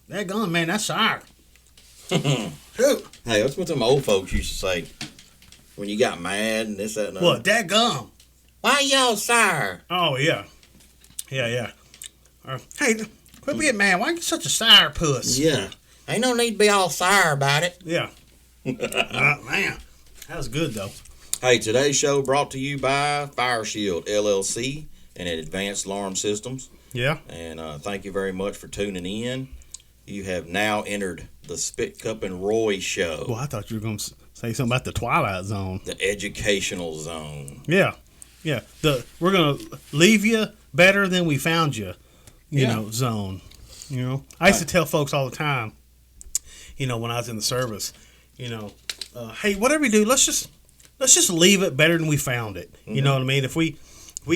That gun, man, that's sour. Hey, that's what some old folks used to say when you got mad and this, that, and that. What? That gum. Why y'all sour? Oh, yeah. Yeah. Hey, quit being mad. Why are you such a sour puss? Yeah. Ain't no need to be all sour about it. Yeah. Man, that was good, though. Hey, today's show brought to you by Fire Shield LLC and Advanced Alarm Systems. Yeah. And thank you very much for tuning in. You have now entered the Spit Cup and Roy show. Well, I thought you were going to say something about the Twilight Zone. The educational zone. Yeah. We're going to leave you better than we found you, you know, zone. You know, I used to tell folks all the time, you know, when I was in the service, you know, hey, whatever you do, let's just leave it better than we found it. You know what I mean? If we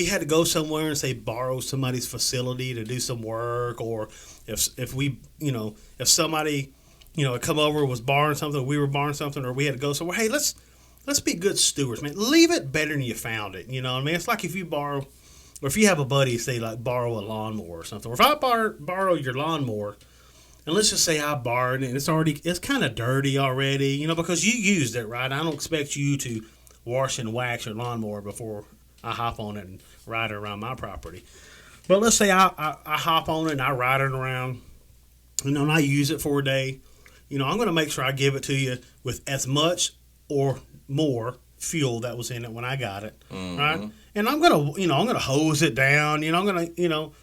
had to go somewhere and say borrow somebody's facility to do some work, or if we, you know, if somebody, you know, had come over, was borrowing something, we were borrowing something, or we had to go somewhere, hey, let's be good stewards, man. Leave it better than you found it. You know what I mean? It's like if you borrow, or if you have a buddy, say, like, borrow a lawnmower or something. Or if I borrow your lawnmower, and let's just say I borrowed it, and it's kind of dirty already, you know, because you used it, right? I don't expect you to wash and wax your lawnmower before I hop on it and ride it around my property. But let's say I hop on it and I ride it around, you know, and I use it for a day. You know, I'm going to make sure I give it to you with as much or more fuel that was in it when I got it, right? And I'm gonna hose it down. You know,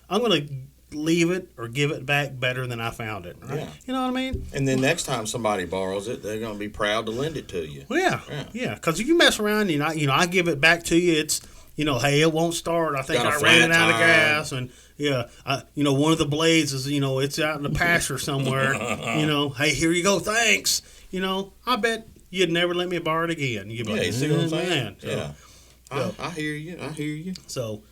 I'm gonna leave it or give it back better than I found it. Right? Yeah. You know what I mean? And then next time somebody borrows it, they're gonna be proud to lend it to you. Well, yeah. Because if you mess around, I give it back to you. It's, you know, hey, it won't start. I think I ran out of gas, and one of the blades is, you know, it's out in the pasture somewhere. You know, hey, here you go, thanks. You know, I bet you'd never let me borrow it again. You'd be like, you see what I'm saying? Man. So, yeah. I hear you. So,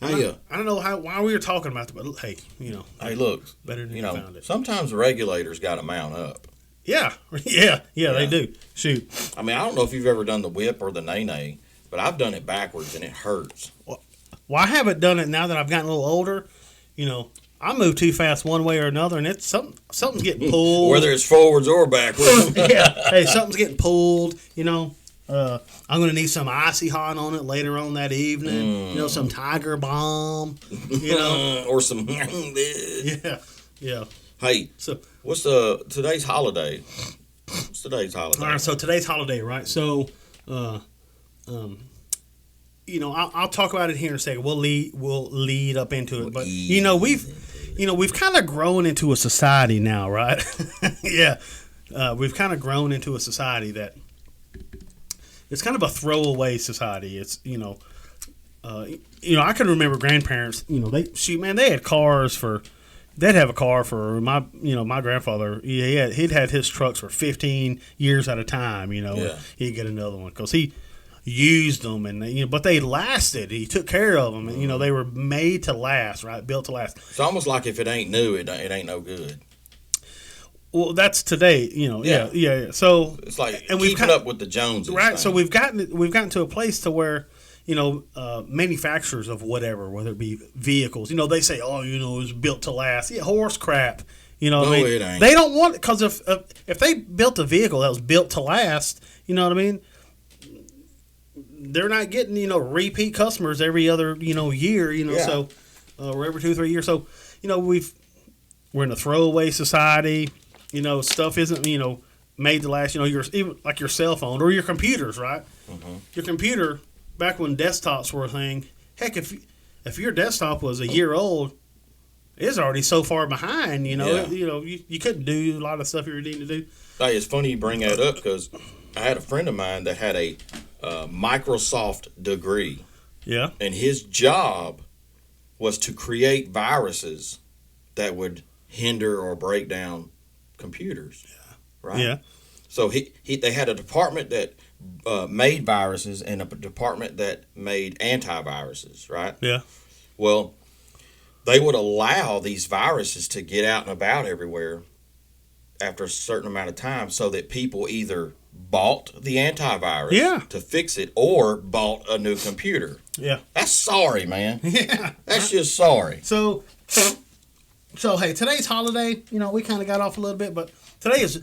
I don't know why we were talking about that, but hey, you know. Hey, look. Better than you found it. Sometimes the regulators got to mount up. Yeah, they do. Shoot. I mean, I don't know if you've ever done the whip or the nay-nay, but I've done it backwards and it hurts. Well, I haven't done it now that I've gotten a little older. You know, I move too fast one way or another, and it's something's getting pulled. Whether it's forwards or backwards. Yeah. Hey, something's getting pulled. You know, I'm going to need some icy hot on it later on that evening. You know, some Tiger Balm. You know, or some. Yeah. Hey, so what's today's holiday? What's today's holiday? All right, so today's holiday, right? So, you know, I'll talk about it here in a second. We'll lead up into it, but you know, we've kind of grown into a society now, right? Yeah, we've kind of grown into a society that it's kind of a throwaway society. It's I can remember grandparents. You know, they had cars for. They'd have a car for my grandfather. He'd had his trucks for 15 years at a time. You know, he'd get another one because he used them, and but they lasted. He took care of them, and they were made to last, right? Built to last. It's almost like if it ain't new, it ain't no good. Well, that's today, Yeah. So it's like keeping up with the Joneses, right? Thing. So we've gotten to a place to where manufacturers of whether it be vehicles, they say, it's built to last. Yeah, horse crap. It ain't. They don't want it because if they built a vehicle that was built to last, you know what I mean? They're not getting repeat customers every other year, so or every 2-3 years. So we're in a throwaway society. Stuff isn't made to last. Even like your cell phone or your computers, right? Mm-hmm. Your computer back when desktops were a thing. Heck, if your desktop was a year old, it's already so far behind. You couldn't do a lot of stuff you were needing to do. Hey, it's funny you bring that up because I had a friend of mine that had a Microsoft degree. Yeah. And his job was to create viruses that would hinder or break down computers. Yeah. Right? Yeah. So they had a department that made viruses and a department that made antiviruses, right? Yeah. Well, they would allow these viruses to get out and about everywhere after a certain amount of time so that people either bought the antivirus Yeah. to fix it or bought a new computer. Yeah. That's sorry, man. Yeah. That's just sorry. So hey, today's holiday, we kind of got off a little bit, but today is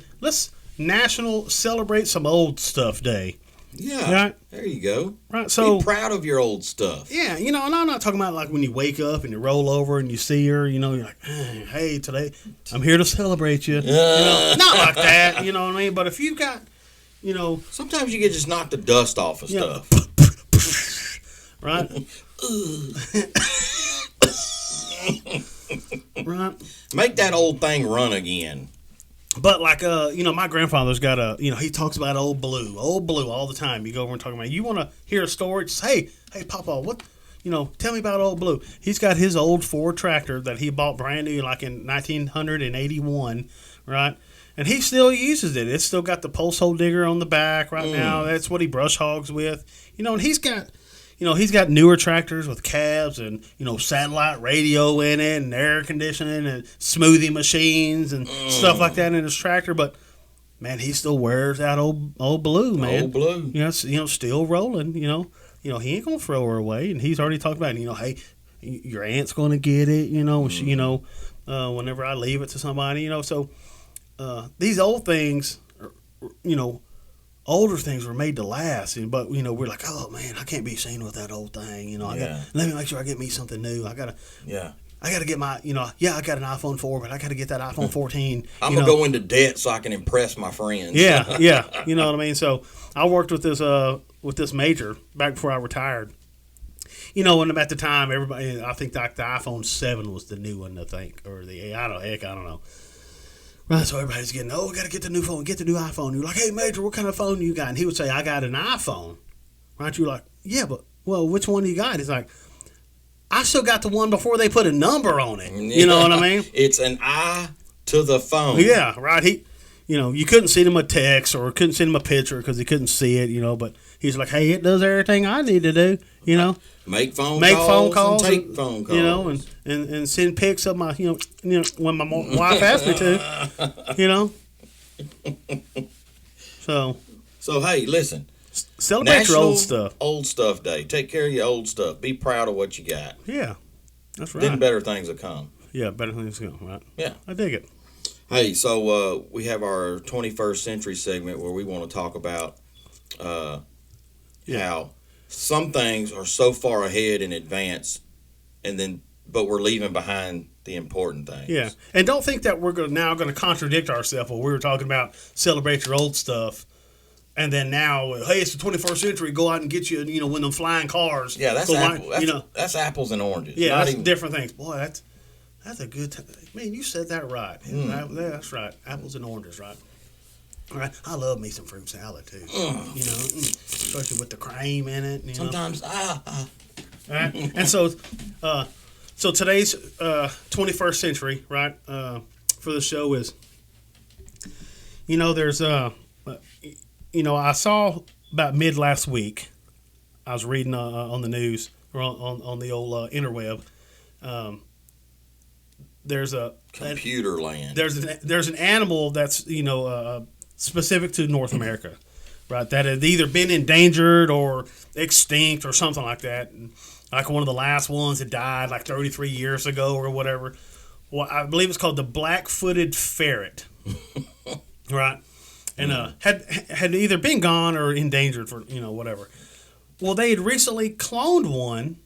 National Celebrate Some Old Stuff Day. Yeah. Right? There you go. Right. So be proud of your old stuff. Yeah, and I'm not talking about like when you wake up and you roll over and you see her, you're like, hey, today I'm here to celebrate you. Not like that, you know what I mean? But if you've got, sometimes you get just knock the dust off of stuff. Right? Right. Make that old thing run again. But like, my grandfather's got he talks about old blue all the time. You go over and talk about, you want to hear a story? Just, hey, Papa, what, tell me about old blue. He's got his old Ford tractor that he bought brand new, like in 1981, right? And he still uses it. It's still got the pulse hole digger on the back right now. That's what he brush hogs with, and he's got newer tractors with cabs and, satellite radio in it and air conditioning and smoothie machines and stuff like that in his tractor. But, man, he still wears that old blue, man. Old blue. Still rolling, he ain't going to throw her away. And he's already talked about, hey, your aunt's going to get it, whenever I leave it to somebody, So these old things, older things were made to last, but we're like, oh man, I can't be seen with that old thing. Let me make sure I get me something new. I gotta get my, I got an iPhone 4, but I gotta get that iPhone 14. I'm gonna go into debt so I can impress my friends. Yeah, you know what I mean. So I worked with this major back before I retired. And at the time, everybody, I think like the iPhone 7 was the new one, I think, or I don't know. Right, so everybody's getting, we got to get the new phone, get the new iPhone. You're like, hey, Major, what kind of phone you got? And he would say, I got an iPhone. Right? You're like, yeah, but, which one do you got? He's like, I still got the one before they put a number on it. You know what I mean? It's an eye to the phone. Yeah, right. You couldn't send him a text or couldn't send him a picture because he couldn't see it, but he's like, hey, it does everything I need to do, Make phone calls and take phone calls. And send pics of my, when my wife asked me to, So, hey, listen. Celebrate National your old stuff. Old Stuff Day. Take care of your old stuff. Be proud of what you got. Yeah, that's right. Then better things will come. Yeah, better things will come, right? Yeah. I dig it. Hey, so we have our 21st century segment where we want to talk about how some things are so far ahead in advance, but we're leaving behind the important things. Yeah, and don't think that we're now going to contradict ourselves when we were talking about celebrate your old stuff, and then now, hey, it's the 21st century, go out and get you, one of them flying cars. Yeah, that's apples and oranges. Yeah, that's different things. Boy, that's a good time. Man, you said that right. That's right. Apples and oranges, right? All right. I love me some fruit salad too. Especially with the cream in it. Sometimes, Right. And so today's 21st century, right? For the show is, there's I saw about mid last week. I was reading on the news or on the old interweb. There's a computer land. There's an animal that's specific to North America, right? That had either been endangered or extinct or something like that. And like one of the last ones that died like 33 years ago or whatever. Well, I believe it's called the blackfooted ferret, right? And had either been gone or endangered for whatever. Well, they had recently cloned one.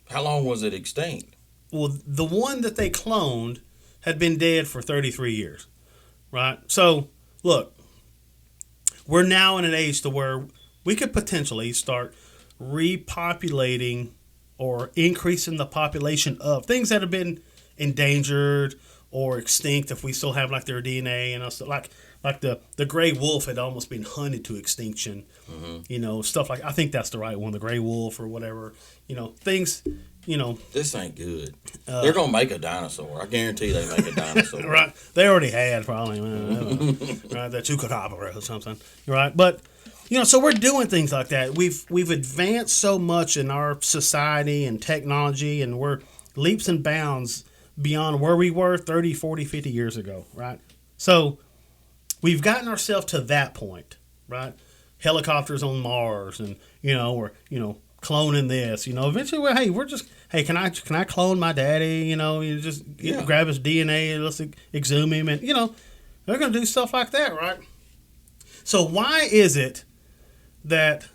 How long was it extinct? Well, the one that they cloned had been dead for 33 years, right? So, look, we're now in an age to where we could potentially start repopulating or increasing the population of things that have been endangered or extinct if we still have like their DNA and us, like the gray wolf had almost been hunted to extinction, stuff like, I think that's the right one, the gray wolf or whatever, things. This ain't good. They're gonna make a dinosaur. I guarantee they make a dinosaur. Right? They already had probably, right? The chupacabra or something, right? But so we're doing things like that. We've advanced so much in our society and technology, and we're leaps and bounds beyond where we were 30, 40, 50 years ago, right? So we've gotten ourselves to that point, right? Helicopters on Mars, and we're cloning this. Eventually, can I clone my daddy? You just grab his DNA and let's exhume him, and they're gonna do stuff like that, right? So why is it that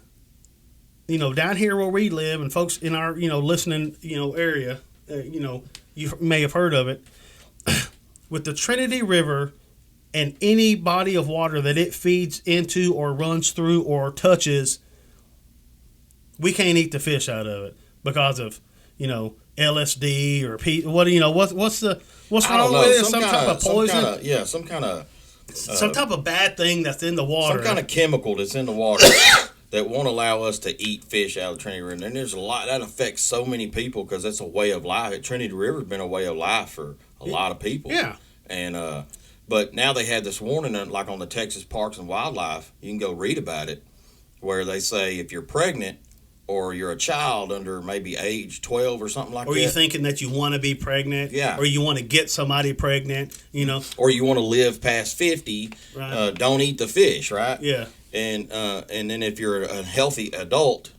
down here where we live, and folks in our listening area, you may have heard of it, with the Trinity River and any body of water that it feeds into or runs through or touches, we can't eat the fish out of it because of LSD or what's wrong with it? Some type of poison? Some type of bad thing that's in the water. Some kind of chemical that's in the water that won't allow us to eat fish out of the Trinity River. And there's a lot that affects so many people because it's a way of life. Trinity River has been a way of life for a lot of people. Yeah. And but now they had this warning, like on the Texas Parks and Wildlife, you can go read about it, where they say if you're pregnant or you're a child under maybe age 12 or something like that. Or you're thinking that you want to be pregnant. Yeah. Or you want to get somebody pregnant, Or you want to live past 50, right. Don't eat the fish, right? Yeah. And then if you're a healthy adult,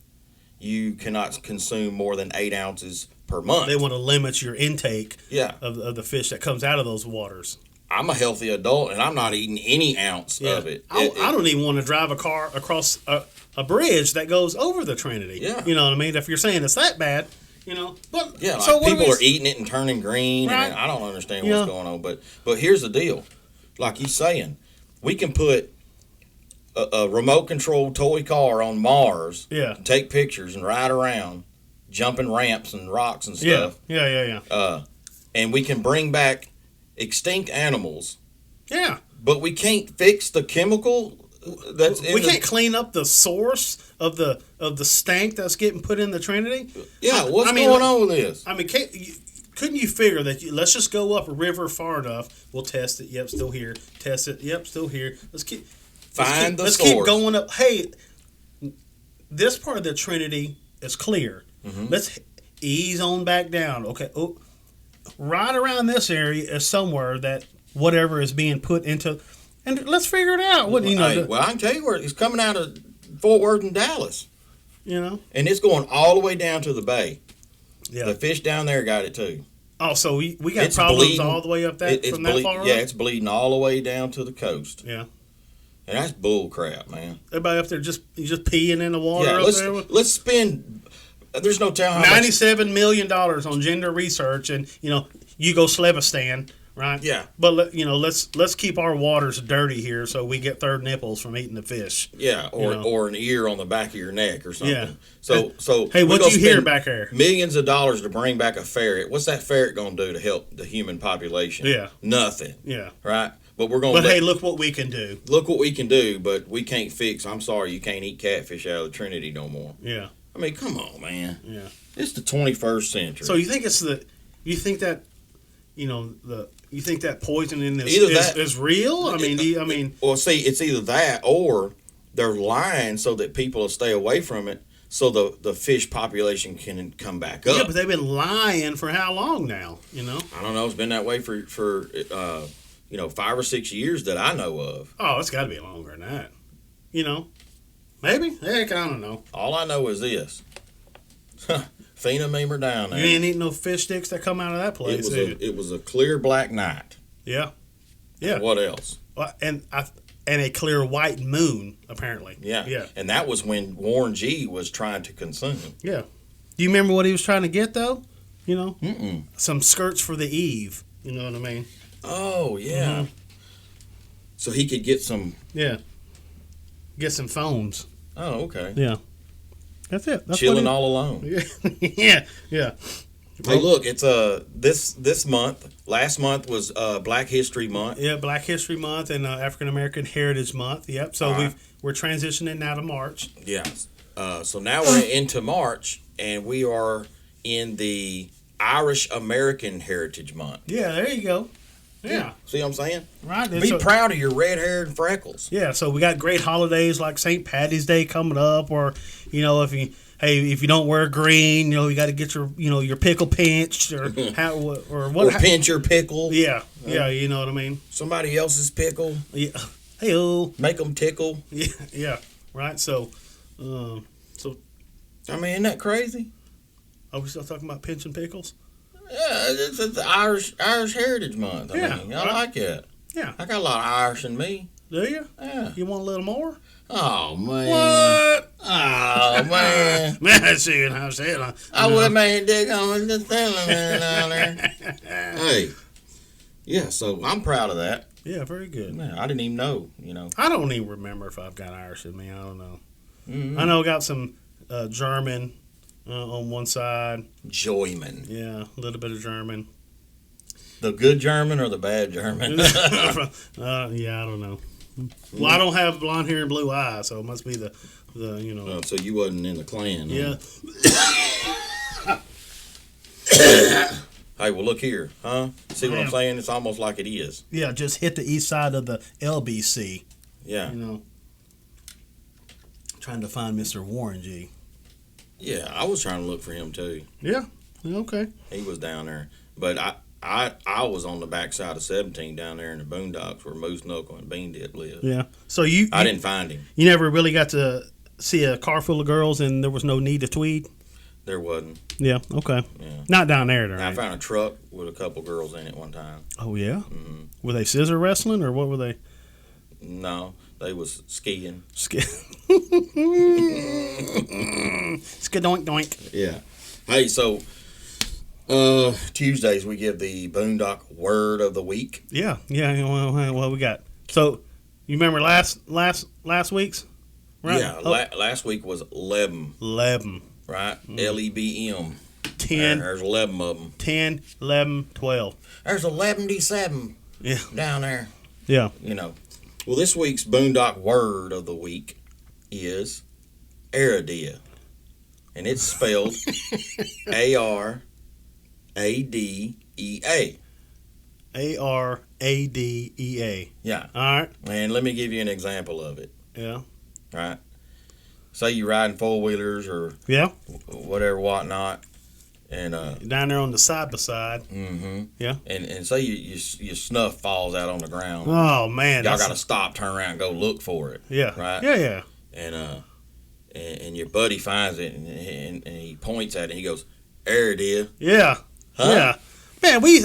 you cannot consume more than 8 ounces per month. They want to limit your intake yeah. of the fish that comes out of those waters. I'm a healthy adult, and I'm not eating any ounce of it. I don't even want to drive a car across a bridge that goes over the Trinity. Yeah. You know what I mean? If you're saying it's that bad, But yeah, so like people are eating it and turning green, right. and I don't understand what's going on. But here's the deal. Like he's saying, we can put a remote controlled toy car on Mars, take pictures and ride around, jumping ramps and rocks and stuff. Yeah. And we can bring back extinct animals. Yeah. But we can't fix the chemical that's in we can't clean up the source of the stank that's getting put in the Trinity. Yeah, what's going on with this? I mean, couldn't you figure that let's just go up a river far enough, we'll test it, yep, still here. Test it, yep, still here. Let's keep source. Keep going up. Hey, this part of the Trinity is clear. Mm-hmm. Let's ease on back down. Okay. Oh, right around this area is somewhere that whatever is being put into, and let's figure it out. What I can tell you where it's coming out of Fort Worth and Dallas. And it's going all the way down to the bay. Yeah, the fish down there got it too. Oh, so we got problems bleeding, all the way up that from that far up? Yeah, it's bleeding all the way down to the coast. Yeah. And that's bull crap, man. Everybody up there just peeing in the water let's spend. There's no telling how $97 million on gender research, and Yugoslavstan, right? Yeah. But let's keep our waters dirty here, so we get third nipples from eating the fish. Yeah, or an ear on the back of your neck or something. Yeah. So hey, what you hear back there? Millions of dollars to bring back a ferret. What's that ferret gonna do to help the human population? Yeah. Nothing. Yeah. Right. But we're gonna. Hey, look what we can do. Look what we can do, but we can't fix. I'm sorry, you can't eat catfish out of the Trinity no more. Yeah. I mean, come on, man. Yeah. It's the 21st century. So you think that poisoning is real? I mean. Well, see, it's either that or they're lying so that people will stay away from it, so the fish population can come back up. Yeah, but they've been lying for how long now? I don't know. It's been that way for 5 or 6 years that I know of. Oh, it's got to be longer than that. Maybe. Heck, I don't know. All I know is this. Phenomemer down there. You ain't eating no fish sticks that come out of that place. It was a clear black night. Yeah. Yeah. What else? And a clear white moon, apparently. Yeah. Yeah. And that was when Warren G was trying to consume. Yeah. Do you remember what he was trying to get, though? Mm-mm. Some skirts for the Eve. You know what I mean? Oh, yeah. Mm-hmm. So he could get some... Yeah. Get some phones. Oh, okay. Yeah. That's it. That's chilling all alone. Yeah. Yeah. Hey, look, it's this month. Last month was Black History Month. Yeah, Black History Month and African American Heritage Month. Yep. So we're transitioning now to March. Yeah. So now we're into March, and we are in the Irish American Heritage Month. Yeah, there you go. Yeah. See what I'm saying? Right. Be proud of your red hair and freckles. Yeah. So we got great holidays like St. Patty's Day coming up, or if you don't wear green, you got to get your pickle pinched, or pinch your pickle. Yeah. Yeah. You know what I mean. Somebody else's pickle. Yeah. Hey-o. Make them tickle. Yeah, right. So, I mean, isn't that crazy? Are we still talking about pinching pickles? Yeah, it's Irish Heritage Month. I mean, I like it. Yeah. I got a lot of Irish in me. Do you? Yeah. You want a little more? Oh, man. What? Oh, man. Man, see what I'm saying. I would have made a dig on the thing down there. Hey. Yeah, so I'm proud of that. Yeah, very good. Man, I didn't even know, I don't even remember if I've got Irish in me. I don't know. Mm-hmm. I know I got some German on one side. Joyman. Yeah, a little bit of German. The good German or the bad German? Yeah, I don't know. Well, I don't have blonde hair and blue eyes, so it must be the Oh, so you wasn't in the Klan. Yeah. Hey, well, look here, huh? See what I'm saying? It's almost like it is. Yeah, just hit the east side of the LBC. Yeah. Trying to find Mr. Warren G. Yeah, I was trying to look for him too. Yeah. Okay. He was down there, but I was on the backside of 17 down there in the boondocks where Moose Knuckle and Bean Dip live. Yeah. So I didn't find him. You never really got to see a car full of girls, and there was no need to tweed. There wasn't. Yeah. Okay. Yeah. Not down there, right? I found a truck with a couple girls in it one time. Oh yeah. Mm-hmm. Were they scissor wrestling or what were they? No, they was skiing. Skadoink doink. Yeah. Hey, so Tuesdays we give the Boondock Word of the Week. Yeah. Well, we got. So you remember last week's? Right? Yeah. Last week was 11. 11. Right? LEBM. 10. There's 11 of them. 10, 11, 12. There's 11-7 Yeah. down there. Yeah. Well, this week's Boondock Word of the Week is Aradea. And it's spelled Aradea. Aradea. Yeah. All right. And let me give you an example of it. Yeah. Right? Say you're riding four-wheelers or whatever, whatnot. And down there on the side by side. Mm-hmm. Yeah. And say your snuff falls out on the ground. Oh man. Y'all got to stop, turn around, and go look for it. Yeah. Right. Yeah. And your buddy finds it and he points at it and he goes, "There it is." Yeah. Huh? Yeah. Man, we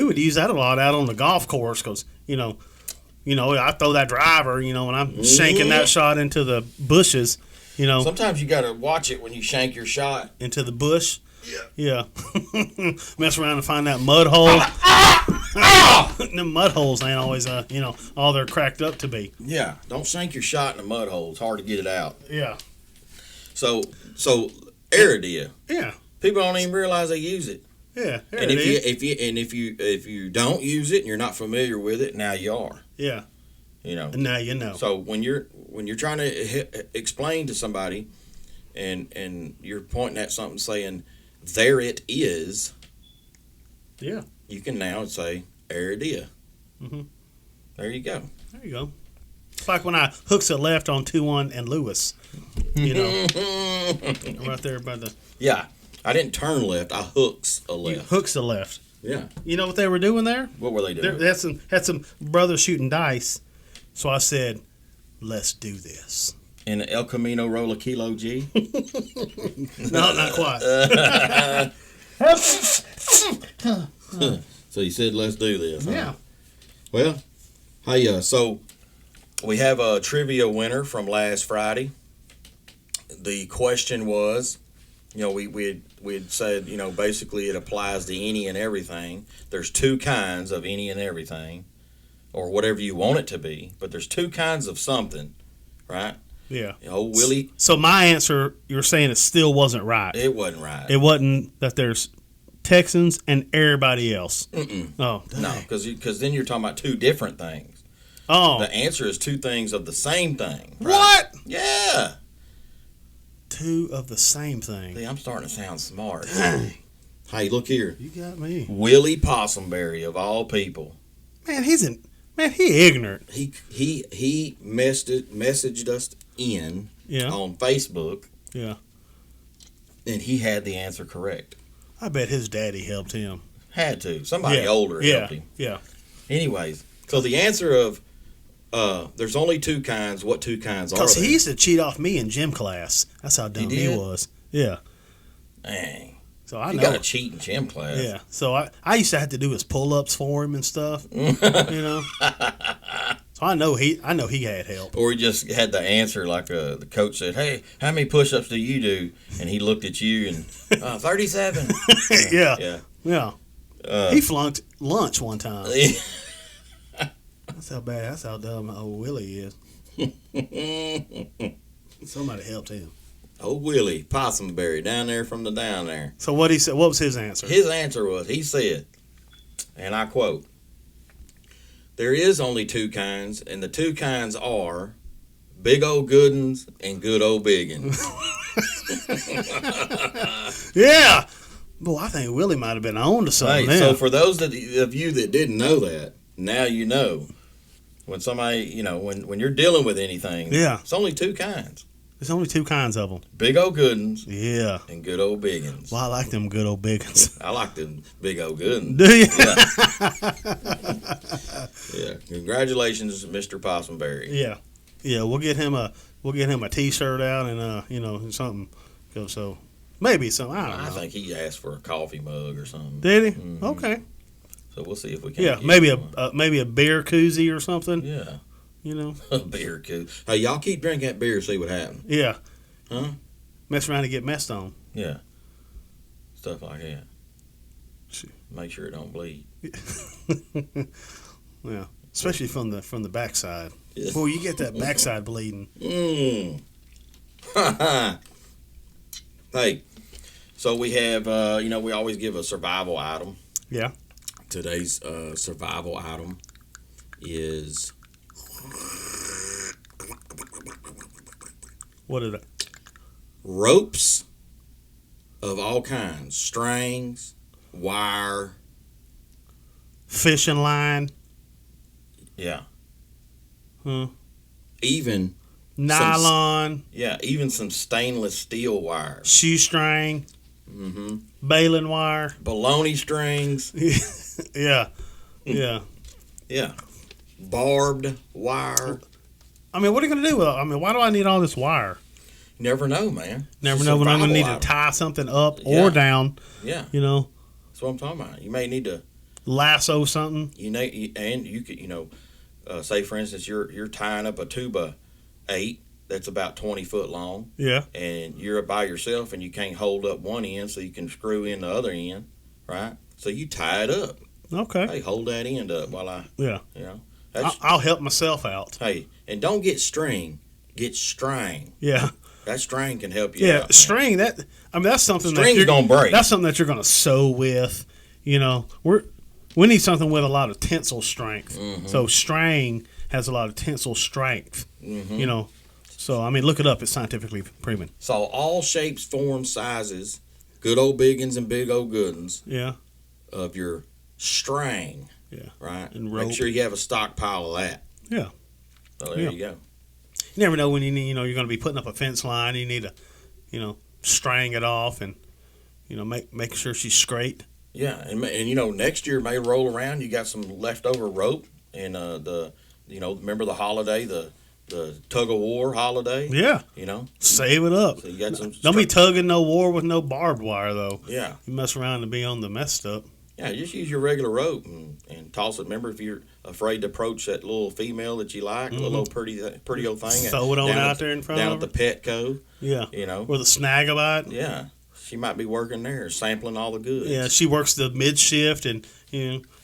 would use that a lot out on the golf course because I throw that driver when I'm shanking that shot into the bushes. Sometimes you got to watch it when you shank your shot into the bush. Yeah. Mess around and find that mud hole. The mud holes ain't always, all they're cracked up to be. Yeah. Don't shank your shot in a mud hole. It's hard to get it out. Yeah. So Aradea. Yeah. People don't even realize they use it. Yeah. And if you don't use it and you're not familiar with it, now you are. Yeah. And now you know. So when you're trying to explain to somebody, and you're pointing at something saying, "There it is." Yeah. You can now say Aradea. Mm-hmm. There you go. There you go. It's like when I hooks a left on 2-1 and Lewis. Right there by the. Yeah. I didn't turn left. I hooks a left. Hooks a left. Yeah. You know what they were doing there? What were they doing? They had some brothers shooting dice. So I said, "Let's do this." In the El Camino Roll a Kilo G? No, not quite. So you said, "Let's do this." Huh? Yeah. Well, hey, so we have a trivia winner from last Friday. The question was, we had said, basically it applies to any and everything. There's two kinds of any and everything, or whatever you want it to be, but there's two kinds of something, right? Yeah. Willie. So my answer, you're saying it still wasn't right. It wasn't right. It wasn't that there's Texans and everybody else. Mm-mm. Oh, dang. No, because then you're talking about two different things. Oh. The answer is two things of the same thing. Right? What? Yeah. Two of the same thing. See, I'm starting to sound smart. Dang. Hey, look here. You got me. Willie Possumberry, of all people. Man, he ignorant. He messaged us in on Facebook. Yeah. And he had the answer correct. I bet his daddy helped him. Had to. Somebody older helped him. Yeah. Anyways, so the answer of there's only two kinds. What two kinds are there? Because he used to cheat off me in gym class. That's how dumb he was. Yeah. Dang. So I you know. got to cheat in gym class. Yeah. So I used to have to do his pull-ups for him and stuff. You know. So I know he had help. Or he just had the answer like the coach said, "Hey, how many push-ups do you do?" And he looked at you and 37. Yeah. He flunked lunch one time. That's how bad. That's how dumb old Willie is. Somebody helped him. Old Willie Possumberry down there from the down there. So what he said? What was his answer? His answer was, he said, and I quote, "There is only two kinds, and the two kinds are big old good uns and good old big uns." Yeah. Boy, I think Willie might have been on to something. Hey, so for those of you that didn't know that, now you know. When somebody, when you're dealing with anything, it's only two kinds. There's only two kinds of them. Big old good uns. Yeah. And good old big uns. Well, I like them good old big uns. I like them big old good uns. Do you? Yeah. Congratulations, Mr. Possumberry. Yeah. Yeah, we'll get him a T-shirt out and something. So maybe something. I don't know. I think he asked for a coffee mug or something. Did he? Mm-hmm. Okay. So we'll see if we can. Yeah, maybe a beer koozie or something. Yeah. A beer koozie. Hey, y'all keep drinking that beer, see what happens. Yeah. Huh? Mess around and get messed on. Yeah. Stuff like that. Make sure it don't bleed. Yeah. Especially from the backside. Yeah. Boy, you get that backside bleeding. Hey, so we have, we always give a survival item. Yeah. Today's survival item is... What is it? Ropes of all kinds. Strings, wire. Fishing line. Yeah. Huh. Even nylon. Even some stainless steel wires. Shoestring. Mm-hmm. Baling wire. Baloney strings. Yeah. Yeah. Yeah. Barbed wire. I mean, what are you going to do with it? I mean, why do I need all this wire? You never know, man. Never know when I'm going to need to tie something up or down. Yeah. That's what I'm talking about. You may need to lasso something. And you could, say for instance, you're tying up a 2x8 that's about 20 foot long. Yeah. And you're by yourself and you can't hold up one end so you can screw in the other end, right? So you tie it up. Okay. Hey, hold that end up while I'll help myself out. Hey, and don't get string. Get string. Yeah. That string can help you out. Yeah, string. That's something String's gonna break. That's something that you're gonna sew with. We need something with a lot of tensile strength. Mm-hmm. So string has a lot of tensile strength. Mm-hmm. So I mean, look it up. It's scientifically proven. So all shapes, forms, sizes, good old big uns and big old good uns. Yeah. Of your string. Yeah. Right. And rope. Make sure you have a stockpile of that. Yeah. So there you go. You never know when you're going to be putting up a fence line. You need to, string it off and, make sure she's straight. Yeah, and next year may roll around. You got some leftover rope, and remember the holiday, the tug of war holiday. Yeah. Save it up. So you got some. Don't be tugging no war with no barbed wire though. Yeah. You mess around and be on the messed up. Yeah, just use your regular rope and toss it. Remember, if you're afraid to approach that little female that you like, a little old pretty old thing, throw it on out there in front of her. Down at the Petco. Yeah. With a snag about. Yeah. She might be working there, sampling all the goods. Yeah, she works the mid shift, and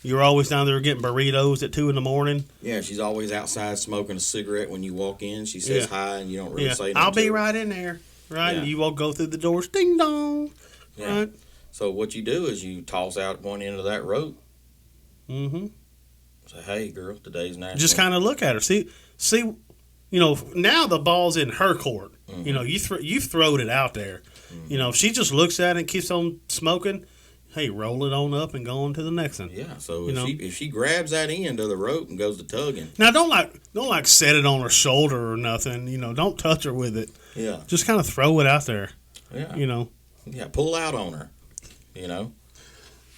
you're always down there getting burritos at 2 a.m. Yeah, she's always outside smoking a cigarette when you walk in. She says hi, and you don't really say nothing. I'll be right in there, right? Yeah. And you won't go through the doors, ding dong. Yeah. Right. So what you do is you toss out one end of that rope. Mm-hmm. Say, hey, girl, today's national. Just kind of look at her. See. Now the ball's in her court. Mm-hmm. You've thrown it out there. Mm-hmm. If she just looks at it and keeps on smoking, hey, roll it on up and go on to the next one. Yeah. So if she grabs that end of the rope and goes to tugging. Now don't set it on her shoulder or nothing. Don't touch her with it. Yeah. Just kind of throw it out there. Yeah. Yeah, pull out on her.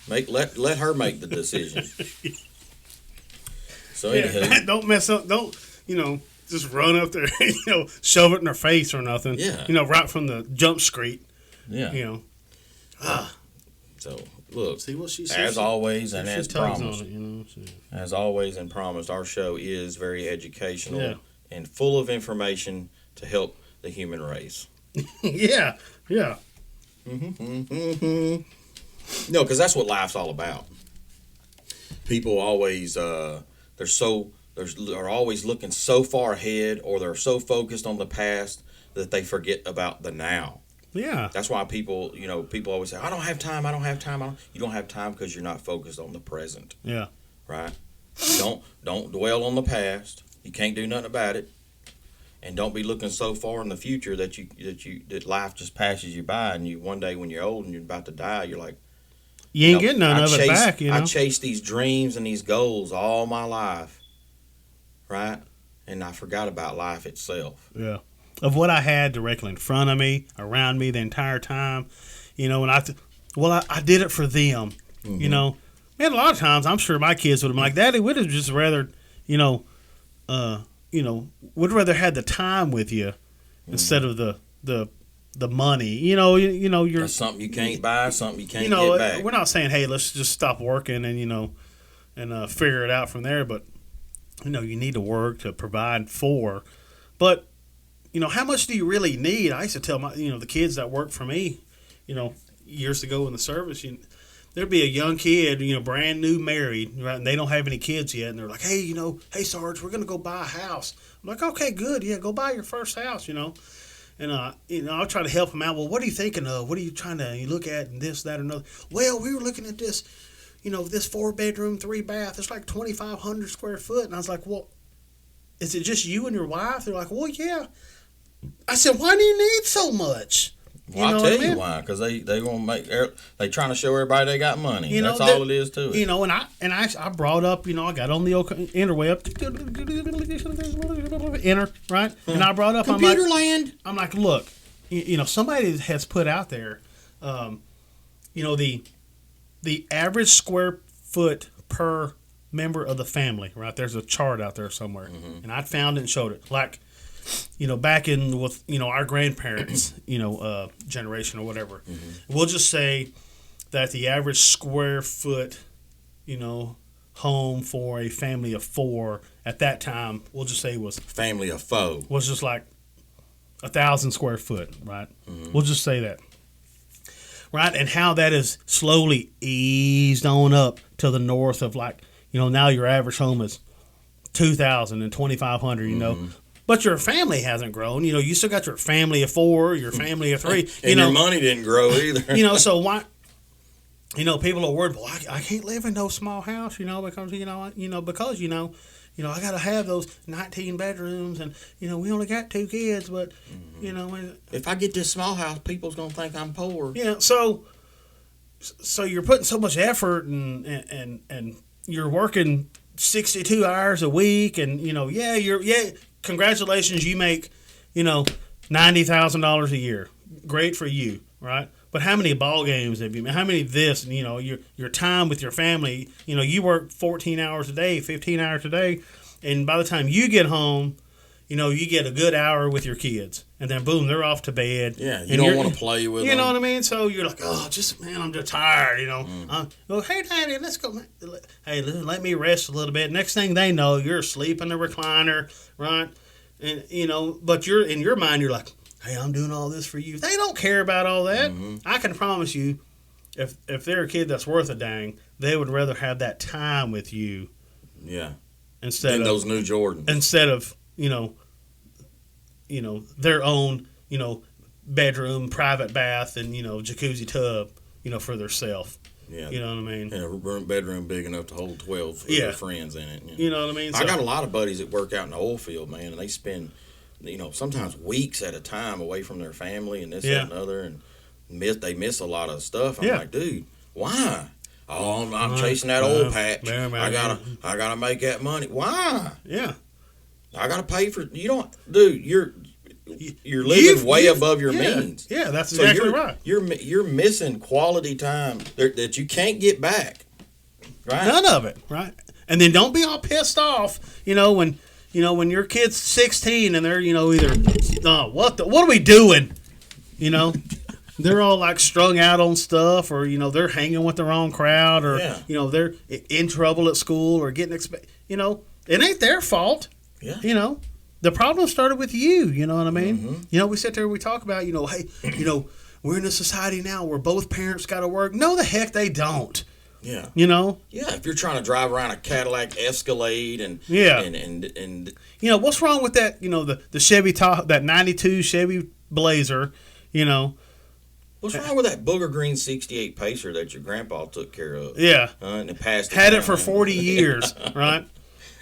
Let her make the decision. So anywho, don't mess up. Don't just run up there, shove it in their face or nothing. Yeah. Right from the jump street. Yeah. So look, see what she says. As always, and as promised, it, as always and promised, our show is very educational and full of information to help the human race. Yeah. No, because that's what life's all about. People always they're always looking so far ahead, or they're so focused on the past that they forget about the now. Yeah. That's why people always say, I don't have time. You don't have time because you're not focused on the present. Yeah. Right? Don't dwell on the past. You can't do nothing about it. And don't be looking so far in the future that life just passes you by, and you one day when you're old and you're about to die, you're like, you ain't getting none of it back. I chased these dreams and these goals all my life, right? And I forgot about life itself. Yeah. Of what I had directly in front of me, around me the entire time, and I did it for them, Man, a lot of times I'm sure my kids would have been like, Daddy, we'd have just rather, would rather had the time with you instead of the money. You're That's something you can't buy, something you can't get back. We're not saying, hey, let's just stop working and figure it out from there, but you need to work to provide for, but. How much do you really need? I used to tell the kids that worked for me, years ago in the service, there'd be a young kid, brand new married, right? And they don't have any kids yet. And they're like, hey, hey, Sarge, we're going to go buy a house. I'm like, okay, good. Yeah, go buy your first house, And, I'll try to help them out. Well, what are you thinking of? What are you trying to look at and this, that, or another? Well, we were looking at this, this 4-bedroom, 3-bath. It's like 2,500 square foot. And I was like, well, is it just you and your wife? They're like, well, yeah. I said, why do you need so much? Well, I'll tell you why. Because they want to they trying to show everybody they got money. That's all it is to it. And I brought up, I got on the interweb, enter, right? And I brought up, Computer land. I'm like, look, somebody has put out there, the average square foot per member of the family, right? There's a chart out there somewhere. Mm-hmm. And I found it and showed it. Like, back in with, our grandparents, generation or whatever, we'll just say that the average square foot, home for a family of 4 at that time, we'll just say was family of 4 was just like 1,000 square foot, right? Mm-hmm. We'll just say that, right? And how that is slowly eased on up to the north of now your average home is 2,000 and 2,500, But your family hasn't grown. You still got your family of 4, your family of 3. And your money didn't grow either. So why? People are worried. Well, I can't live in no small house. Because I got to have those 19 bedrooms, and we only got 2 kids. But if I get this small house, people's gonna think I'm poor. Yeah. So you're putting so much effort, and you're working 62 hours a week, and congratulations, you make, $90,000 a year. Great for you, right? But how many ball games have you made? How many this? And, your time with your family. You work 14 hours a day, 15 hours a day, and by the time you get home, you get a good hour with your kids, and then boom, they're off to bed. Yeah, you don't want to play with them. You know what I mean? So you're like, I'm just tired. Well, hey, Daddy, let's go. Hey, let me rest a little bit. Next thing they know, you're asleep in the recliner, right? And but you're in your mind, you're like, hey, I'm doing all this for you. They don't care about all that. Mm-hmm. I can promise you, if they're a kid that's worth a dang, they would rather have that time with you. Yeah. Instead of those new Jordans. Instead of their own, bedroom, private bath, and, jacuzzi tub, for their self. Yeah. You know what I mean? And a bedroom big enough to hold 12 for their friends in it. You know what I mean? I got a lot of buddies that work out in the oil field, man, and they spend, sometimes weeks at a time away from their family and this, that, and other, and they miss a lot of stuff. I'm like, dude, why? Oh, I'm chasing that oil patch. I gotta make that money. Why? Yeah. I gotta pay for you're living way above your means. Yeah, that's exactly right. You're missing quality time that you can't get back. Right? None of it, right? And then don't be all pissed off, when when your kid's 16 and they're, either, what are we doing? They're all like strung out on stuff, or, they're hanging with the wrong crowd, or, they're in trouble at school or getting, it ain't their fault. Yeah. The problem started with you. You know what I mean? Mm-hmm. We sit there and we talk about, hey, we're in a society now where both parents got to work. No, the heck they don't. Yeah. Yeah, if you're trying to drive around a Cadillac Escalade and what's wrong with that, the Chevy that 92 Chevy Blazer, What's wrong with that booger green 68 Pacer that your grandpa took care of? Yeah. And it passed had it for 40 years, right?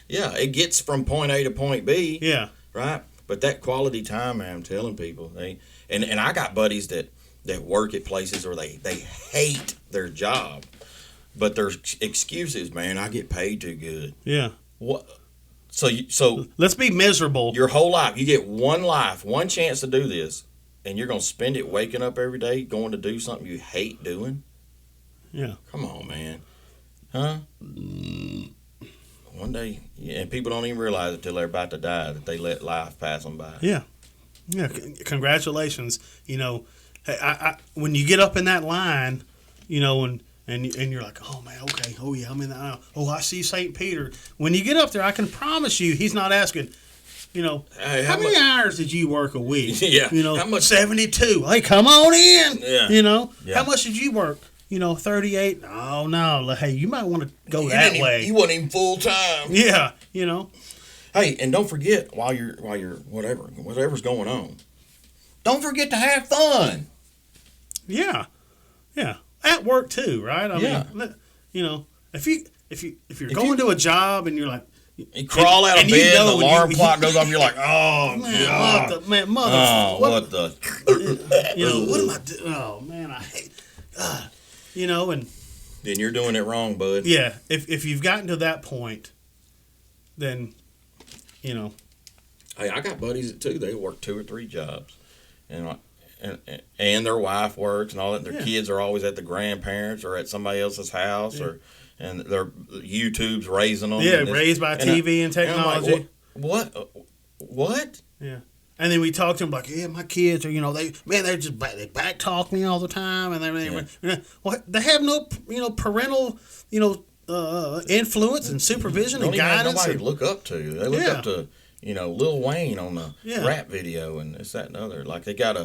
Yeah, it gets from point A to point B. Yeah. Right? But that quality time, man, I'm telling people, and I got buddies that work at places where they hate their job. But their excuses, man, I get paid too good. Yeah. What? So let's be miserable. Your whole life, you get one life, one chance to do this, and you're gonna spend it waking up every day going to do something you hate doing. Yeah. Come on, man. Huh? One day, and people don't even realize it till they're about to die that they let life pass them by. Yeah. Yeah. Congratulations. Hey, when you get up in that line, And you're like, oh, man, okay. Oh, yeah, I'm in the aisle. Oh, I see St. Peter. When you get up there, I can promise you he's not asking, hey, how many hours did you work a week? Yeah. How much? 72. Hey, come on in. Yeah. Yeah. How much did you work? 38. Oh, no. Hey, you might want to go that way. You wasn't even full time. Yeah. Hey, and don't forget, while you're whatever's going on, don't forget to have fun. Yeah. Yeah. At work too, right? I mean, if you're going to a job and you're like, you crawl out of bed, and the alarm clock goes off, you're like, oh man, God, what am I doing? Oh man, I hate, and then you're doing it wrong, bud. Yeah, if you've gotten to that point, then, Hey, I got buddies too. They work 2 or 3 jobs, and their wife works and all that. Their kids are always at the grandparents or at somebody else's house, and their YouTube's raising them. Yeah, raised by TV and technology. And I'm like, what? Yeah. And then we talk to them like, yeah, my kids are, they back talk me all the time, and they have no, parental, influence and supervision and guidance. Nobody to look up to. They look up to, Lil Wayne on the rap video and this, that, and the other. Like they got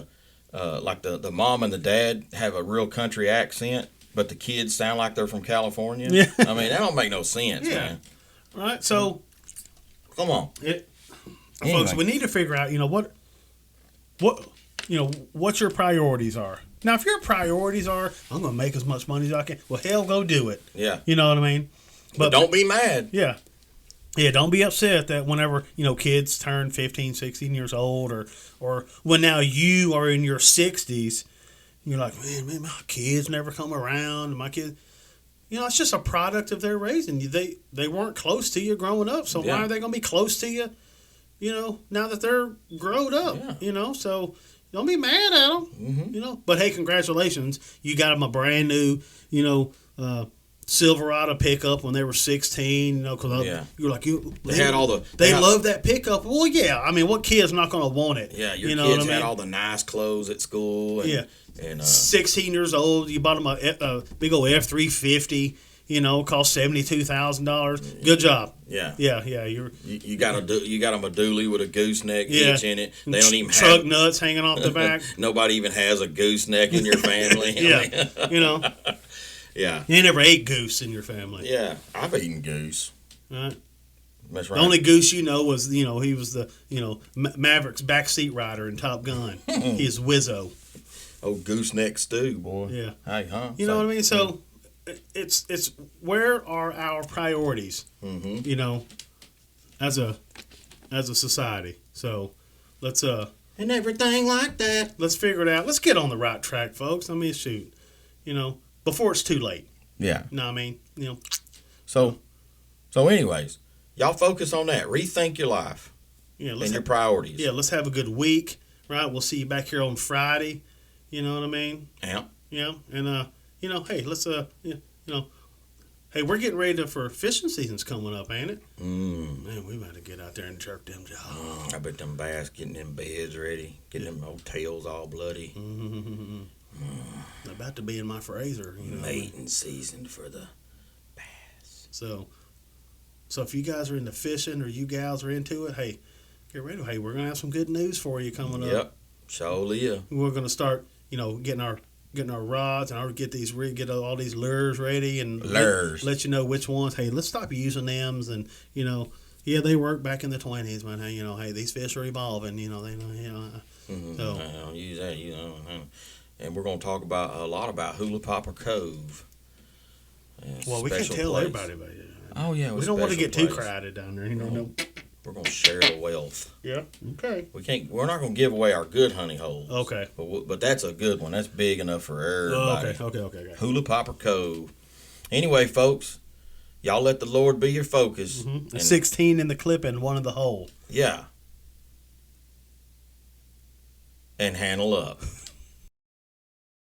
like the mom and the dad have a real country accent, but the kids sound like they're from California. Yeah. I mean, that don't make no sense, man. Right. So, come on, folks. We need to figure out, what your priorities are. Now, if your priorities are, I'm going to make as much money as I can. Well, hell, go do it. Yeah. You know what I mean? But don't be mad. Yeah. Yeah, don't be upset that whenever, kids turn 15, 16 years old or when now you are in your 60s, you're like, man, my kids never come around. My kids, it's just a product of their raising you. They weren't close to you growing up, so why are they going to be close to you, now that they're grown up, So don't be mad at them, mm-hmm. But, hey, congratulations. You got them a brand new, Silverado pickup when they were 16, because you were like, they love that pickup. Well, yeah, I mean, what kid's not going to want it? Yeah, your kids had all the nice clothes at school. And 16 years old, you bought them a big old F-350. Cost $72,000. Good job. Yeah. You got them a dually with a gooseneck hitch in it. They don't even truck have nuts hanging off the back. Nobody even has a gooseneck in your family. Yeah. Yeah. You never ate goose in your family. Yeah, I've eaten goose. Right. That's right. The only goose was, he was the, Maverick's backseat rider in Top Gun. He's Wizzo. Oh, gooseneck stew, boy. Yeah. Hey, huh? You know what I mean? So it's where are our priorities? Mm-hmm. As a society. So let's and everything like that. Let's figure it out. Let's get on the right track, folks. I mean, shoot. Before it's too late. Yeah. You know what I mean? So anyways, y'all focus on that. Rethink your life. Yeah. And your priorities. Yeah. Let's have a good week. Right. We'll see you back here on Friday. You know what I mean? Yeah. Yeah. And hey, let's Hey, we're getting ready for fishing season's coming up, ain't it? Mm. Man, we better get out there and jerk them jaws. I bet them bass getting them beds ready, getting them old tails all bloody. About to be in my freezer. Mating season for the bass. So if you guys are into fishing or you gals are into it, hey, get ready. Hey, we're gonna have some good news for you coming up. Yep, surely. Yeah. We're gonna start, getting our rods and get all these lures ready and let you know which ones. Hey, let's stop using them, and they worked back in the 20s, but hey, these fish are evolving. So I don't use that, and we're gonna talk a lot about Hula Popper Cove. Well, we can't tell everybody about it. Oh yeah, we don't want to get too crowded down there. No. We're gonna share the wealth. Yeah. Okay. We're not gonna give away our good honey holes. Okay. But that's a good one. That's big enough for everybody. Okay. Hula Popper Cove. Anyway, folks, y'all let the Lord be your focus. Mm-hmm. 16 in the clip and 1 in the hole. Yeah. And handle up.